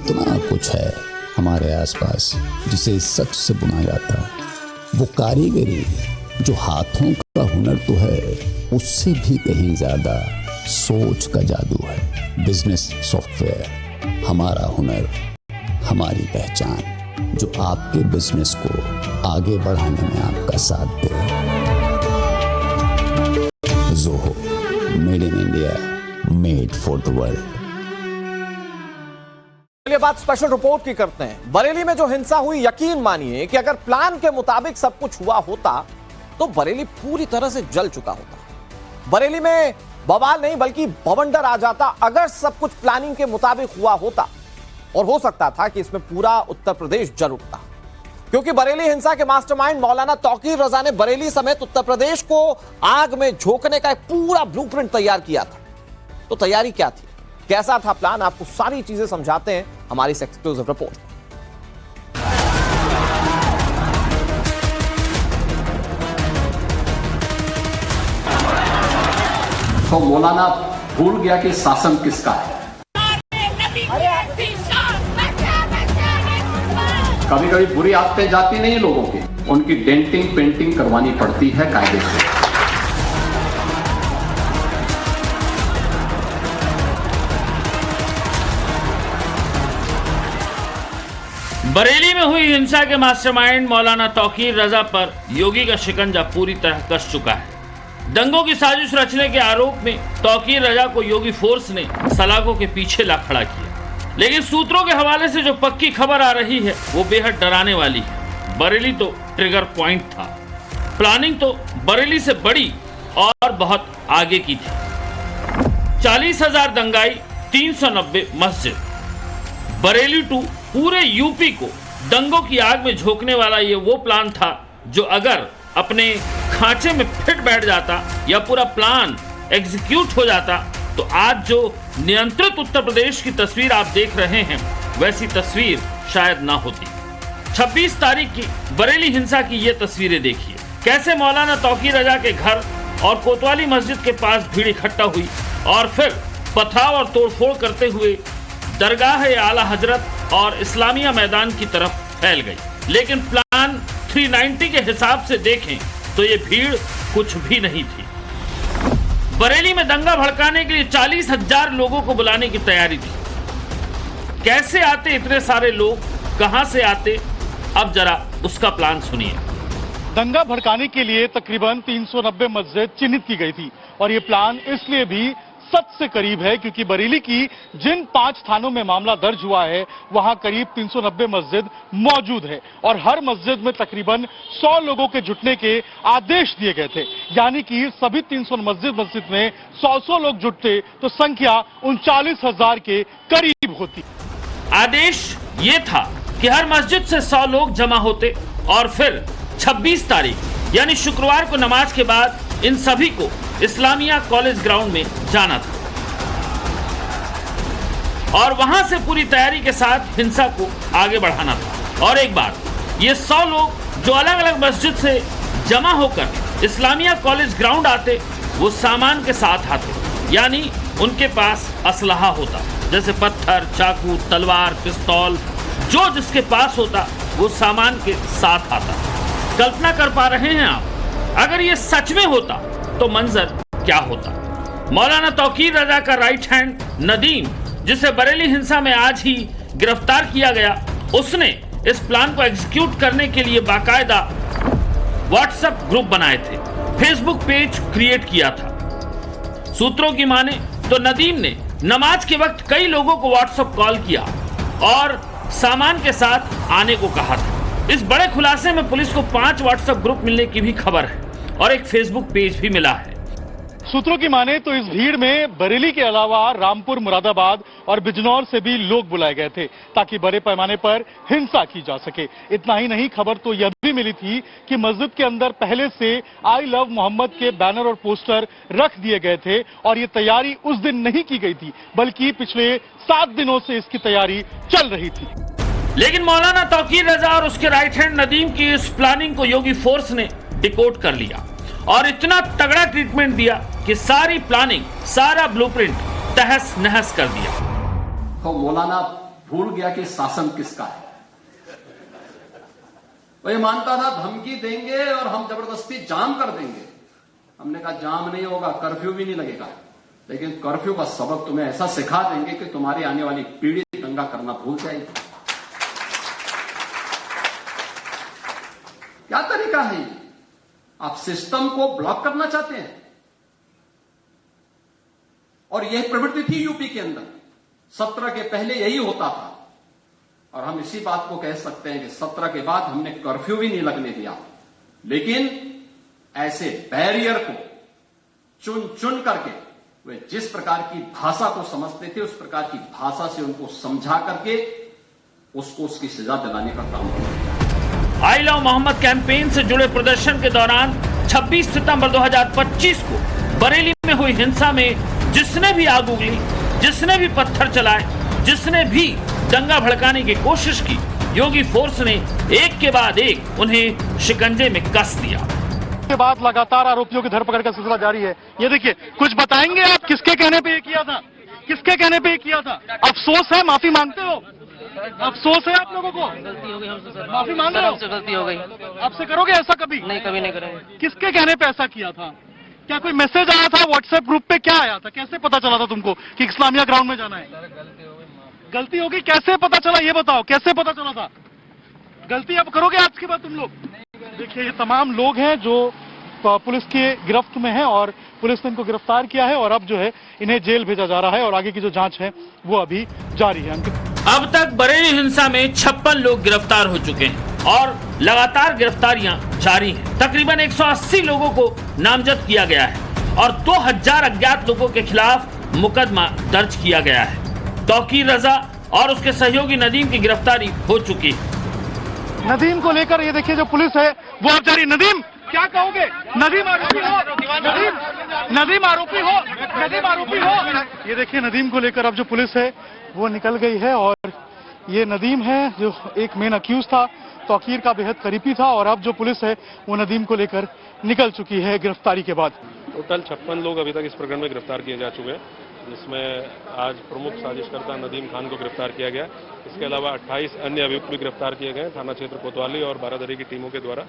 इतना कुछ है हमारे आसपास जिसे सच से बुना जाता है। वो कारीगरी जो हाथों का हुनर तो है, उससे भी कहीं ज्यादा सोच का जादू है। बिजनेस सॉफ्टवेयर, हमारा हुनर, हमारी पहचान, जो आपके बिजनेस को आगे बढ़ाने में आपका साथ दे। Zoho, made in India, made for the world. चलिए बात स्पेशल रिपोर्ट की करते हैं। बरेली में जो हिंसा हुई, यकीन मानिए कि अगर प्लान के मुताबिक सब कुछ हुआ होता तो बरेली पूरी तरह से जल चुका होता। बरेली में बवाल नहीं बल्कि बवंडर आ जाता अगर सब कुछ प्लानिंग के मुताबिक हुआ होता। और हो सकता था कि इसमें पूरा उत्तर प्रदेश जल उठता, क्योंकि बरेली हिंसा के मास्टरमाइंड मौलाना तौकीर रजा ने बरेली समेत उत्तर प्रदेश को आग में झोंकने का एक पूरा ब्लूप्रिंट तैयार किया था। तो तैयारी क्या थी, कैसा था प्लान, आपको सारी चीजें समझाते हैं हमारी एक्सक्लूसिव रिपोर्ट। तो मौलाना भूल गया कि शासन किसका है। कभी कभी बुरी आदतें जाती नहीं लोगों की, उनकी डेंटिंग पेंटिंग करवानी पड़ती है कायदे से। बरेली में हुई हिंसा के मास्टरमाइंड मौलाना तौकीर रजा पर योगी का शिकंजा पूरी तरह कस चुका है। दंगों की साजिश रचने के आरोप में तौकीर रजा को योगी फोर्स ने सलाखों के पीछे ला खड़ा किया। लेकिन सूत्रों के हवाले से जो पक्की खबर आ रही है वो बेहद डराने वाली है। बरेली तो ट्रिगर पॉइंट था, प्लानिंग तो बरेली से बड़ी और बहुत आगे की थी। 40,000 दंगाई, 390 मस्जिद। बरेली टू पूरे यूपी को दंगों की आग में झोंकने वाला ये वो प्लान था जो अगर अपने खांचे में फिट बैठ जाता या पूरा प्लान एग्जीक्यूट हो जाता तो आज जो नियंत्रित उत्तर प्रदेश की तस्वीर आप देख रहे हैं वैसी तस्वीर शायद ना होती। 26 तारीख की बरेली हिंसा की ये तस्वीरें देखिए, कैसे मौलाना तौकीर रजा के घर और कोतवाली मस्जिद के पास भीड़ इकट्ठा हुई और फिर पथराव और तोड़फोड़ करते हुए दरगाह आला हजरत और इस्लामिया मैदान की तरफ फैल गई। लेकिन प्लान 390 के हिसाब से देखें तो ये भीड़ कुछ भी नहीं थी। बरेली में दंगा भड़काने के लिए 40,000 लोगों को बुलाने की तैयारी थी। कैसे आते इतने सारे लोग, कहां से आते, अब जरा उसका प्लान सुनिए। दंगा भड़काने के लिए तकरीबन 390 मस्जिद चिन्हित की गई थी और ये प्लान इसलिए भी सच से करीब है क्योंकि बरेली की जिन 5 थानों में मामला दर्ज हुआ है वहां करीब 390 मस्जिद मौजूद है और हर मस्जिद में तकरीबन 100 लोगों के जुटने के आदेश दिए गए थे। यानी कि सभी 300 मस्जिद में 100 लोग जुटते तो संख्या 39,000 के करीब होती। आदेश ये था कि हर मस्जिद से 100 लोग जमा होते और फिर 26 तारीख यानी शुक्रवार को नमाज के बाद इन सभी को इस्लामिया कॉलेज ग्राउंड में जाना था और वहां से पूरी तैयारी के साथ हिंसा को आगे बढ़ाना था। और एक बार ये 100 लोग जो अलग अलग मस्जिद से जमा होकर इस्लामिया कॉलेज ग्राउंड आते वो सामान के साथ आते, यानी उनके पास असलहा होता, जैसे पत्थर, चाकू, तलवार, पिस्तौल, जो जिसके पास होता वो सामान के साथ आता। कल्पना कर पा रहे हैं आप, अगर ये सच में होता तो मंजर क्या होता। मौलाना तौकीर रजा का राइट हैंड नदीम, जिसे बरेली हिंसा में आज ही गिरफ्तार किया गया, उसने इस प्लान को एग्जीक्यूट करने के लिए बाकायदा व्हाट्सएप ग्रुप बनाए थे, फेसबुक पेज क्रिएट किया था। सूत्रों की माने तो नदीम ने नमाज के वक्त कई लोगों को व्हाट्सएप कॉल किया और सामान के साथ आने को कहा था। इस बड़े खुलासे में पुलिस को 5 व्हाट्सएप ग्रुप मिलने की भी खबर है और एक फेसबुक पेज भी मिला है। सूत्रों की माने तो इस भीड़ में बरेली के अलावा रामपुर, मुरादाबाद और बिजनौर से भी लोग बुलाए गए थे ताकि बड़े पैमाने पर हिंसा की जा सके। इतना ही नहीं, खबर तो यह भी मिली थी कि मस्जिद के अंदर पहले से आई लव मोहम्मद के बैनर और पोस्टर रख दिए गए थे और ये तैयारी उस दिन नहीं की गई थी बल्कि पिछले 7 दिनों से इसकी तैयारी चल रही थी। लेकिन मौलाना तौकीर रजा और उसके राइट हैंड नदीम की इस प्लानिंग को योगी फोर्स ने डिकोड कर लिया और इतना तगड़ा ट्रीटमेंट दिया कि सारी प्लानिंग, सारा ब्लूप्रिंट तहस नहस कर दिया। तो मौलाना भूल गया कि शासन किसका है। वो ये मानता था धमकी देंगे और हम जबरदस्ती जाम कर देंगे। हमने कहा जाम नहीं होगा, कर्फ्यू भी नहीं लगेगा, लेकिन कर्फ्यू का सबक तुम्हें ऐसा सिखा देंगे कि तुम्हारी आने वाली पीढ़ी दंगा करना भूल जाएगी। क्या तरीका है ये? आप सिस्टम को ब्लॉक करना चाहते हैं। और यह प्रवृत्ति थी यूपी के अंदर, 17 के पहले यही होता था। और हम इसी बात को कह सकते हैं कि 17 के बाद हमने कर्फ्यू भी नहीं लगने दिया, लेकिन ऐसे बैरियर को चुन चुन करके वे जिस प्रकार की भाषा को समझते थे उस प्रकार की भाषा से उनको समझा करके उसको उसकी सजा दिलाने का काम किया। आई लव मोहम्मद कैंपेन से जुड़े प्रदर्शन के दौरान 26 सितंबर 2025 को बरेली में हुई हिंसा में जिसने भी आग उगली, जिसने भी पत्थर चलाए, जिसने भी दंगा भड़काने की कोशिश की, योगी फोर्स ने एक के बाद एक उन्हें शिकंजे में कस दिया। के बाद लगातार आरोपियों की धरपकड़ का सिलसिला जारी है। ये देखिए, कुछ बताएंगे आप किसके कहने पे ये किया था? किसके कहने पे ये किया था? अफसोस है, माफी मांगते हो? अफसोस है आप लोगों को? गलती हो गई हमसे सर, माफी मांग रहे हो? हमसे गलती हो गई। आपसे करोगे ऐसा कभी? नहीं, कभी नहीं करेंगे। किसके कहने पे ऐसा किया था? क्या कोई मैसेज आया था व्हाट्सएप ग्रुप पे? क्या आया था? कैसे पता चला था तुमको कि इस्लामिया ग्राउंड में जाना है? गलती हो गई, कैसे पता चला ये बताओ, कैसे पता चला था? गलती अब करोगे आज के बाद तुम लोग? देखिए, ये तमाम लोग हैं जो पुलिस के गिरफ्त में हैं और पुलिस ने इनको गिरफ्तार किया है और अब जो है इन्हें जेल भेजा जा रहा है और आगे की जो जांच है वो अभी जारी है। अब तक बरेली हिंसा में 56 लोग गिरफ्तार हो चुके हैं और लगातार गिरफ्तारियां जारी हैं। तकरीबन 180 लोगों को नामजद किया गया है और 2000 अज्ञात लोगों के खिलाफ मुकदमा दर्ज किया गया है। तौकीर रजा और उसके सहयोगी नदीम की गिरफ्तारी हो चुकी है। नदीम को लेकर ये देखिए जो पुलिस है वो अब जारी। नदीम, क्या कहोगे? नदीम आरोपी हो? नदीम आरोपी हो? नदीम आरोपी हो? ये देखिए, नदीम को लेकर अब जो पुलिस है वो निकल गई है और ये नदीम है जो एक मेन अक्यूज था, तौकीर का बेहद करीबी था और अब जो पुलिस है वो नदीम को लेकर निकल चुकी है गिरफ्तारी के बाद। टोटल 56 लोग अभी तक इस प्रकरण में गिरफ्तार किए जा चुके हैं, जिसमें आज प्रमुख साजिशकर्ता नदीम खान को गिरफ्तार किया गया। इसके अलावा 28 अन्य अभियुक्त भी गिरफ्तार किए गए थाना क्षेत्र कोतवाली और बारादरी की टीमों के द्वारा।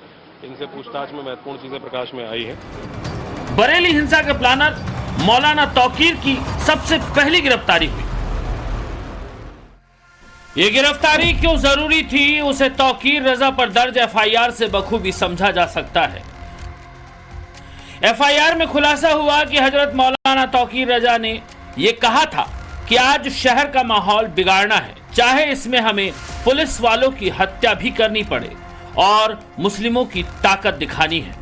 इनसे पूछताछ में महत्वपूर्ण चीजें प्रकाश में आई हैं। बरेली हिंसा के प्लानर मौलाना तौकीर की सबसे पहली गिरफ्तारी हुई। ये गिरफ्तारी क्यों जरूरी थी, उसे तौकीर रजा पर दर्ज एफआईआर से बखूबी समझा जा सकता है। एफआईआर में खुलासा हुआ कि हजरत मौलाना तौकीर रजा ने यह कहा था कि आज शहर का माहौल बिगाड़ना है, चाहे इसमें हमें पुलिस वालों की हत्या भी करनी पड़े और मुस्लिमों की ताकत दिखानी है।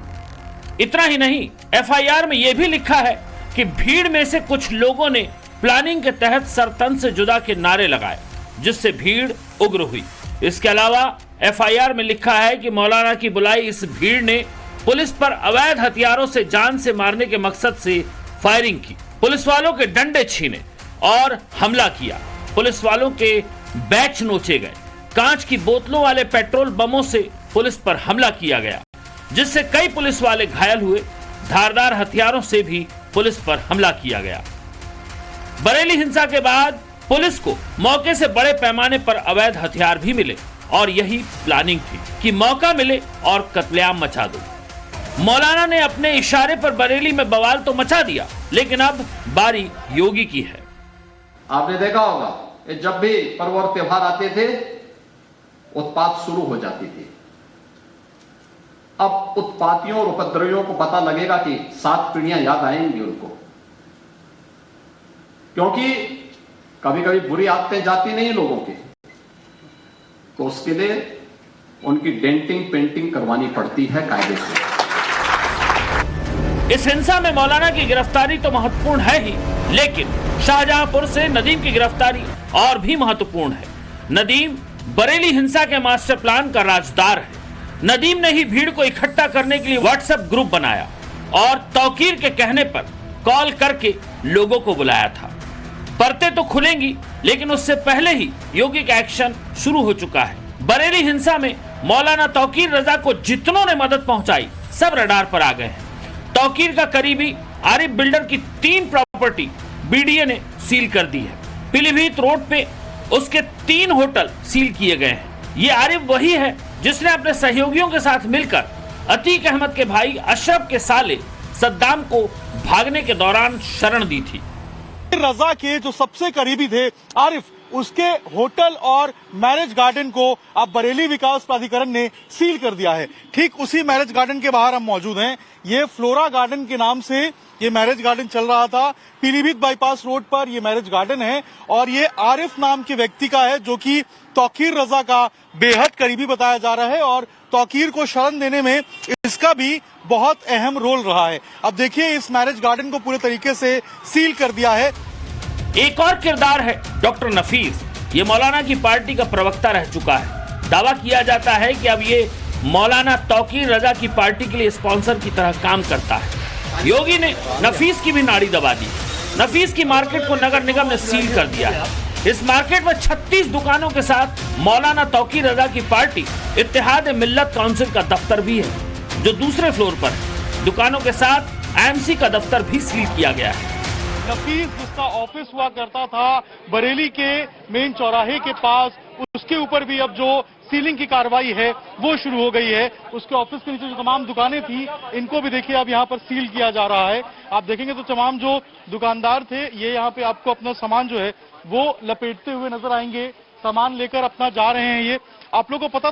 इतना ही नहीं, एफआईआर में यह भी लिखा है कि भीड़ में से कुछ लोगों ने प्लानिंग के तहत सर तन से जुदा के नारे लगाए, जिससे भीड़ उग्र हुई। इसके अलावा एफआईआर में लिखा है कि मौलाना की बुलाई इस भीड़ ने पुलिस पर अवैध हथियारों से जान से मारने के मकसद से फायरिंग की, पुलिस वालों के डंडे छीने और हमला किया। पुलिस वालों के बैच नोचे गए, कांच की बोतलों वाले पेट्रोल बमों से पुलिस पर हमला किया गया, जिससे कई पुलिस वाले घायल हुए। धारदार हथियारों से भी पुलिस पर हमला किया गया। बरेली हिंसा के बाद पुलिस को मौके से बड़े पैमाने पर अवैध हथियार भी मिले और यही प्लानिंग थी कि मौका मिले और कत्लेआम मचा दो। मौलाना ने अपने इशारे पर बरेली में बवाल तो मचा दिया, लेकिन अब बारी योगी की है। आपने देखा होगा, जब भी पर्व और त्योहार आते थे उत्पात शुरू हो जाती थी। अब उत्पातियों और उपद्रवियों को पता लगेगा कि 7 पीढ़ियां याद आएंगी उनको, क्योंकि कभी कभी बुरी आदतें जाती नहीं लोगों की, तो उसके लिए उनकी डेंटिंग पेंटिंग करवानी पड़ती है कायदे से। इस हिंसा में मौलाना की गिरफ्तारी तो महत्वपूर्ण है ही, लेकिन शाहजहांपुर से नदीम की गिरफ्तारी और भी महत्वपूर्ण है। नदीम बरेली हिंसा के मास्टर प्लान का राजदार है। नदीम ने ही भीड़ को इकट्ठा करने के लिए व्हाट्सएप ग्रुप बनाया और तौकीर के कहने पर कॉल करके लोगों को बुलाया था। परतें तो खुलेंगी, लेकिन उससे पहले ही योगी का एक्शन शुरू हो चुका है। बरेली हिंसा में मौलाना तौकीर रजा को जितनों ने मदद पहुंचाई, सब रडार पर आ गए हैं। तौकीर का करीबी आरिफ बिल्डर की 3 प्रॉपर्टी बीडीए ने सील कर दी है। पीलीभीत रोड पे उसके 3 होटल सील किए गए हैं। ये आरिफ वही है जिसने अपने सहयोगियों के साथ मिलकर अतीक अहमद के भाई अशरफ के साले सद्दाम को भागने के दौरान शरण दी थी। रजा के जो सबसे करीबी थे आरिफ, उसके होटल और मैरिज गार्डन को अब बरेली विकास प्राधिकरण ने सील कर दिया है। ठीक उसी मैरिज गार्डन के बाहर हम मौजूद हैं। ये फ्लोरा गार्डन के नाम से ये मैरिज गार्डन चल रहा था। पीलीभीत बाईपास रोड पर ये मैरिज गार्डन है और ये आरिफ नाम के व्यक्ति का है जो कि तौकीर रजा का बेहद करीबी बताया जा रहा है और तौकीर को शरण देने में इसका भी बहुत अहम रोल रहा है। अब देखिए इस मैरिज गार्डन को पूरे तरीके से सील कर दिया है। एक और किरदार है डॉक्टर नफीस। ये मौलाना की पार्टी का प्रवक्ता रह चुका है। दावा किया जाता है कि अब ये मौलाना तौकीर रजा की पार्टी के लिए स्पॉन्सर की तरह काम करता है। योगी ने नफीस की भी नाड़ी दबा दी। नफीस की मार्केट को नगर निगम ने सील कर दिया है। इस मार्केट में 36 दुकानों के साथ मौलाना तौकीर रजा की पार्टी इत्तेहाद मिल्लत काउंसिल का दफ्तर भी है जो दूसरे फ्लोर पर है। दुकानों के साथ एमसी का दफ्तर भी सील किया गया है। नफीस जिसका ऑफिस हुआ करता था बरेली के मेन चौराहे के पास, उसके ऊपर भी अब जो सीलिंग की कार्रवाई है वो शुरू हो गई है। उसके ऑफिस के नीचे जो तमाम दुकानें थी इनको भी देखिए अब यहाँ पर सील किया जा रहा है। आप देखेंगे तो तमाम जो दुकानदार थे ये यहाँ पे आपको अपना सामान जो है वो लपेटते हुए नजर आएंगे। सामान लेकर अपना जा रहे हैं। ये आप लोगों को पता,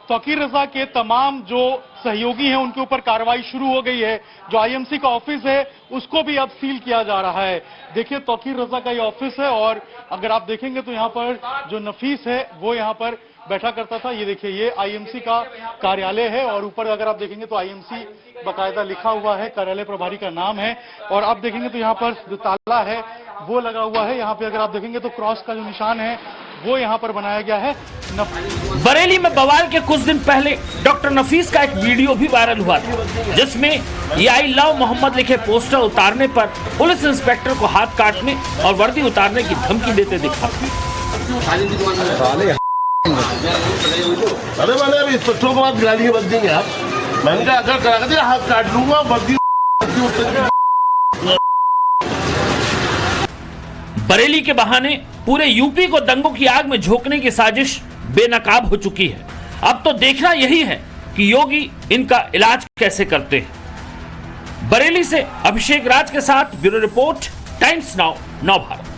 तौकीर रजा के तमाम जो सहयोगी हैं उनके ऊपर कार्रवाई शुरू हो गई है। जो आईएमसी का ऑफिस है उसको भी अब सील किया जा रहा है। देखिए तौकीर रजा का ये ऑफिस है और अगर आप देखेंगे तो यहाँ पर जो नफीस है वो यहाँ पर बैठा करता था। ये देखिए ये आईएमसी का कार्यालय है और ऊपर अगर आप देखेंगे तो आईएमसी बाकायदा लिखा हुआ है, कार्यालय प्रभारी का नाम है। और आप देखेंगे तो यहाँ पर जो ताला है वो लगा हुआ है। यहाँ पे अगर आप देखेंगे तो क्रॉस का जो निशान है वो यहाँ पर बनाया गया है। बरेली में बवाल के कुछ दिन पहले डॉक्टर नफीस का एक वीडियो भी वायरल हुआ था जिसमें ये आई लव मोहम्मद लिखे पोस्टर उतारने पर पुलिस इंस्पेक्टर को हाथ काटने और वर्दी उतारने की धमकी देते दिखा। अरे मैंने अभी इंस्पेक्टर को बात गिरा दी बच देंगे आप। मैंने कहा अगर करा के हाथ काट लूंगा वर्दी। बरेली के बहाने पूरे यूपी को दंगों की आग में झोंकने की साजिश बेनकाब हो चुकी है। अब तो देखना यही है कि योगी इनका इलाज कैसे करते हैं। बरेली से अभिषेक राज के साथ ब्यूरो रिपोर्ट, टाइम्स नाउ, नव भारत।